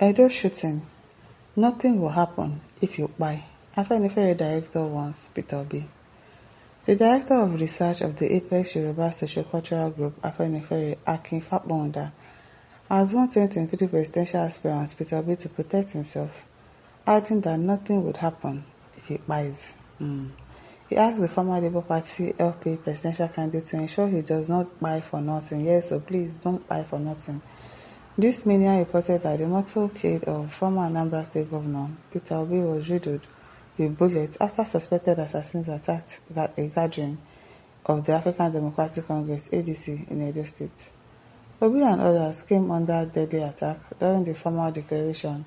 Edo shooting. Nothing will happen if you Kpai. Afenifere director wants Peter Obi. The director of research of the Apex Yoruba Sociocultural Group, Afenifere, Akin Fapbonda, has warned 2023 presidential aspirant Peter Obi to protect himself, adding that nothing would happen if he Kpais. He asked the former Labour Party LP presidential candidate to ensure he does not Kpai for nothing. Yes, so please don't Kpai for nothing. This media reported that the motorcade of former Anambra State Governor Peter Obi was riddled with bullets after suspected assassins attacked a gathering of the African Democratic Congress (ADC) in Edo State. Obi and others came under deadly attack during the formal declaration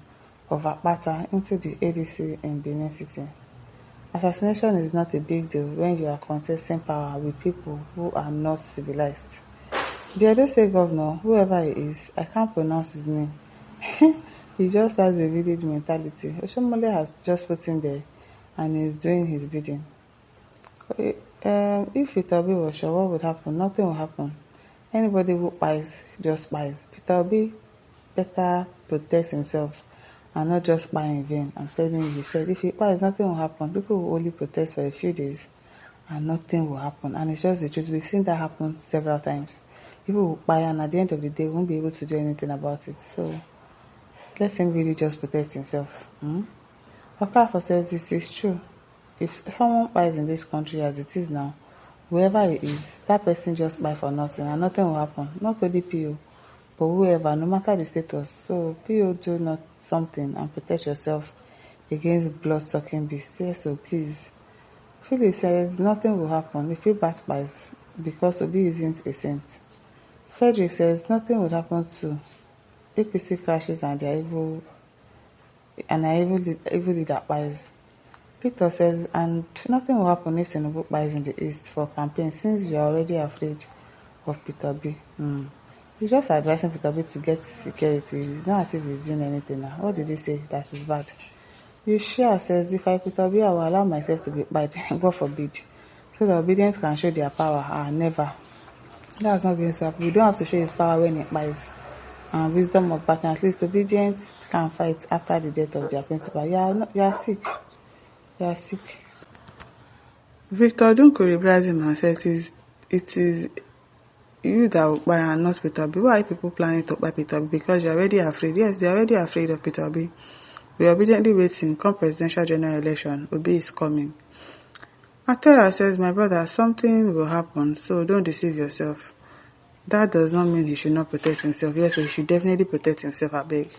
of Akpata into the ADC in Benin City. Assassination is not a big deal when you are contesting power with people who are not civilized. The Edo State Governor, whoever he is, I can't pronounce his name. He just has a village mentality. Oshomole has just put him there and is doing his bidding. If Peter Obi was sure what would happen, nothing will happen. Anybody who Kpais, just Kpais. Peter Obi better protect himself and not just Kpai in vain. I'm telling you, he said, if he Kpais, nothing will happen. People will only protest for a few days and nothing will happen. And it's just the truth. We've seen that happen several times. People will Kpai and at the end of the day won't be able to do anything about it. So let him really just protect himself. Okafor says this is true. If someone Kpais in this country as it is now, whoever he is, that person just Kpai for nothing and nothing will happen. Not only PO, but whoever, no matter the status. So PO, do not something and protect yourself against blood-sucking beasts. Yes, so please. Philly says nothing will happen if you bat Kpais because Obi isn't a saint. Frederick says nothing would happen to APC crashes and their evil leader Kpais. Victor says, and nothing will happen if Tinubu Kpais in the East for campaign since you are already afraid of Peter Obi. He's just advising Peter Obi to get security. It's not as if he's doing anything now. What did he say that is bad? Yushia says, if I Peter Obi, I will allow myself to be Kpai, God forbid, so that obedience can show their power. Never. That's not going to happen. We don't have to show his power when he Kpais. And wisdom of backing, at least obedience can fight after the death of their principal. You are sick. You are sick. Victor, don't correct him and say it is you that will Kpai and not Peter Obi. Why are people planning to Kpai Peter Obi? Because you're already afraid. Yes, they're already afraid of Peter Obi. We are obediently waiting. Come presidential general election, Obi is coming. Atera says, my brother, something will happen, so don't deceive yourself. That does not mean he should not protect himself. Yes, so he should definitely protect himself, I beg.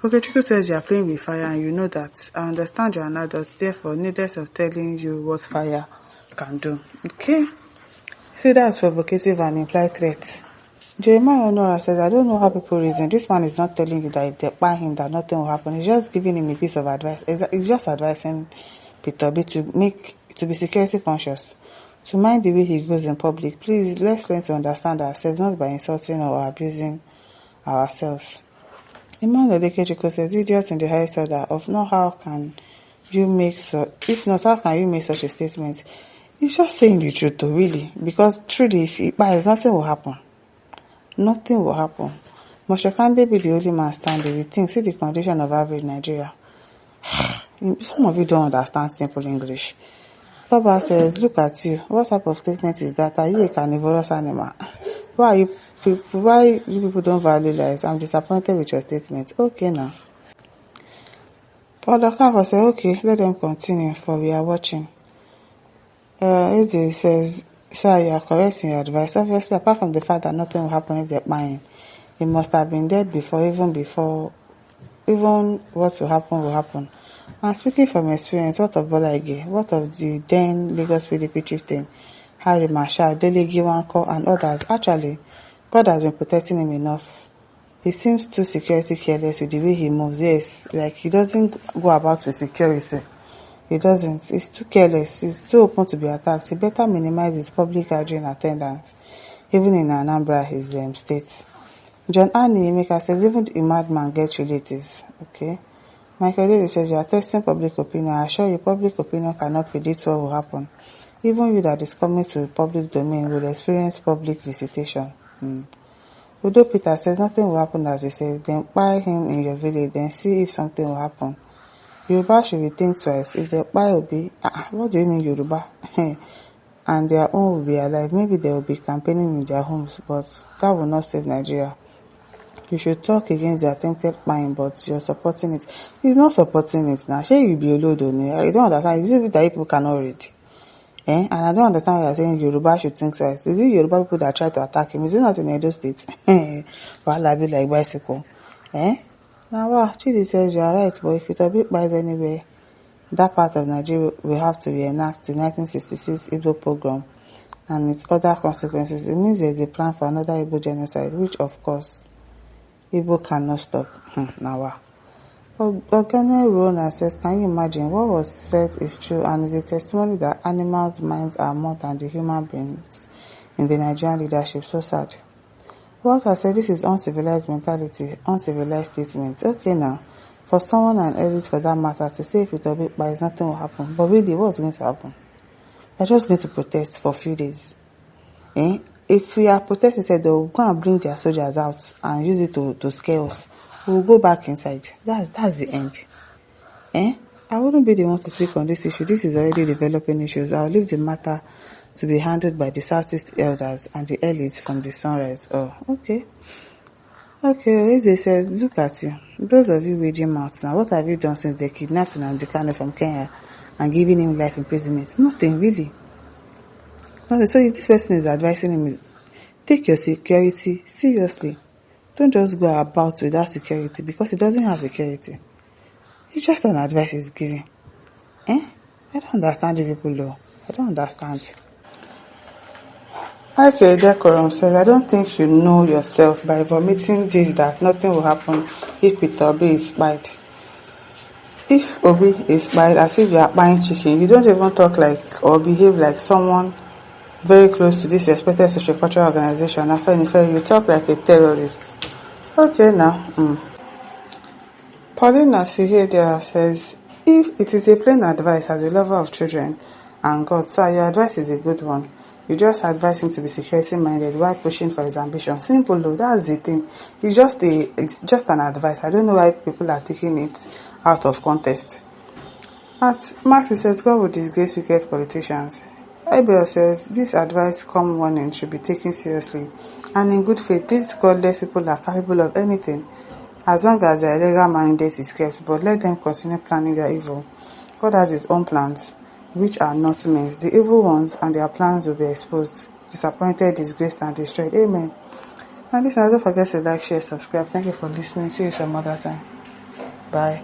Okechukwu says you are playing with fire and you know that. I understand you're an adult, therefore needless of telling you what fire can do. Okay? See, that's provocative and implied threat. Jeremiah Honora says, I don't know how people reason. This man is not telling you that if they Kpai him that nothing will happen. He's just giving him a piece of advice. He's just advising Peter Obi to be security conscious, to mind the way he goes in public. Please, let's learn to understand ourselves, not by insulting or abusing ourselves. Emmanuel Lekejiko says, idiots in the highest order of not how can you make if not, how can you make such a statement? He's just saying the truth though, really. Because truly, if he buys, nothing will happen. Nothing will happen. Moshe Kande be the only man standing with things. See the condition of average Nigeria. Some of you don't understand simple English. Toba says, look at you. What type of statement is that? Are you a carnivorous animal? Why you people don't value lives? I'm disappointed with your statement. Okay now. Paul Okafor says, okay, let them continue for we are watching. Eze says, sir, you are correct in your advice. Obviously, apart from the fact that nothing will happen if they're buying, he must have been dead even what will happen. And speaking from experience, what of Bola Ige? What of the then Lagos PDP chieftain, Harry Marshall, Dele Giwanko, and others? Actually, God has been protecting him enough. He seems too security careless with the way he moves. Yes, like he doesn't go about with security. He doesn't. He's too careless. He's too open to be attacked. He better minimize his public gathering attendance, even in Anambra, his state. John Annie Emeka says, even a madman gets relatives. Okay. Michael Davis says, you are testing public opinion. I assure you, public opinion cannot predict what will happen. Even you that is coming to the public domain will experience public visitation. Although Peter says nothing will happen as he says, then kpai him in your village, then see if something will happen. Yoruba should rethink twice. If they kpai Obi, what do you mean Yoruba? And their own will be alive. Maybe they will be campaigning in their homes, but that will not save Nigeria. You should talk against the attempted kpine, but you're supporting it. He's not supporting it now. Shey you be Olodo ni? I don't understand. Is it that people cannot read? And I don't understand why you're saying Yoruba should think twice. Is it Yoruba people that try to attack him? Is it not in Edo State? Wahala be like bicycle. Now, wow, Chidi says you are right, but if it Obi buys anywhere, that part of Nigeria will have to reenact the 1966 Igbo pogrom and its other consequences. It means there's a plan for another Igbo genocide, which of course Igbo cannot stop. Now, wow. Ogene Rona says, can you imagine what was said is true and is a testimony that animals' minds are more than the human brains in the Nigerian leadership? So sad. Walter said this is uncivilized mentality, uncivilized statement. Okay now, for someone and elite for that matter to say if it will be by nothing will happen. But really, what's going to happen? We're just going to protest for a few days. If we are protesting, they will go and bring their soldiers out and use it to scare us. We'll go back inside. That's the end. I wouldn't be the one to speak on this issue. This is already developing issues. I'll leave the matter to be handled by the Southeast elders and the elites from the sunrise. Oh, okay. Okay, Eze says, look at you. Those of you waging mouths now, what have you done since they kidnapped Nnamdi Kanu from Kenya and giving him life imprisonment? Nothing, really. Nothing. So if this person is advising him, take your security seriously. Don't just go about without security because he doesn't have security. It's just an advice he's giving. I don't understand you people though. I don't understand. Okay, Decorum says, I don't think you know yourself by vomiting this that nothing will happen if Peter Obi is spied. If Obi is spied as if you are buying chicken, you don't even talk like or behave like someone very close to this respected social-cultural organization. Afenifere, you talk like a terrorist. Okay now. Paulina Sihedera says, if it is a plain advice as a lover of children and God, sir, your advice is a good one. You just advise him to be security-minded while pushing for his ambition. Simple though, that's the thing. It's just an advice. I don't know why people are taking it out of context. At Max says, God will disgrace wicked politicians. Abel says, this advice come warning should be taken seriously. And in good faith, these godless people are capable of anything, as long as their legal mandate is kept, but let them continue planning their evil. God has his own plans, which are not men's. The evil ones and their plans will be exposed, disappointed, disgraced, and destroyed. Amen. And listen, don't forget to like, share, subscribe. Thank you for listening. See you some other time. Bye.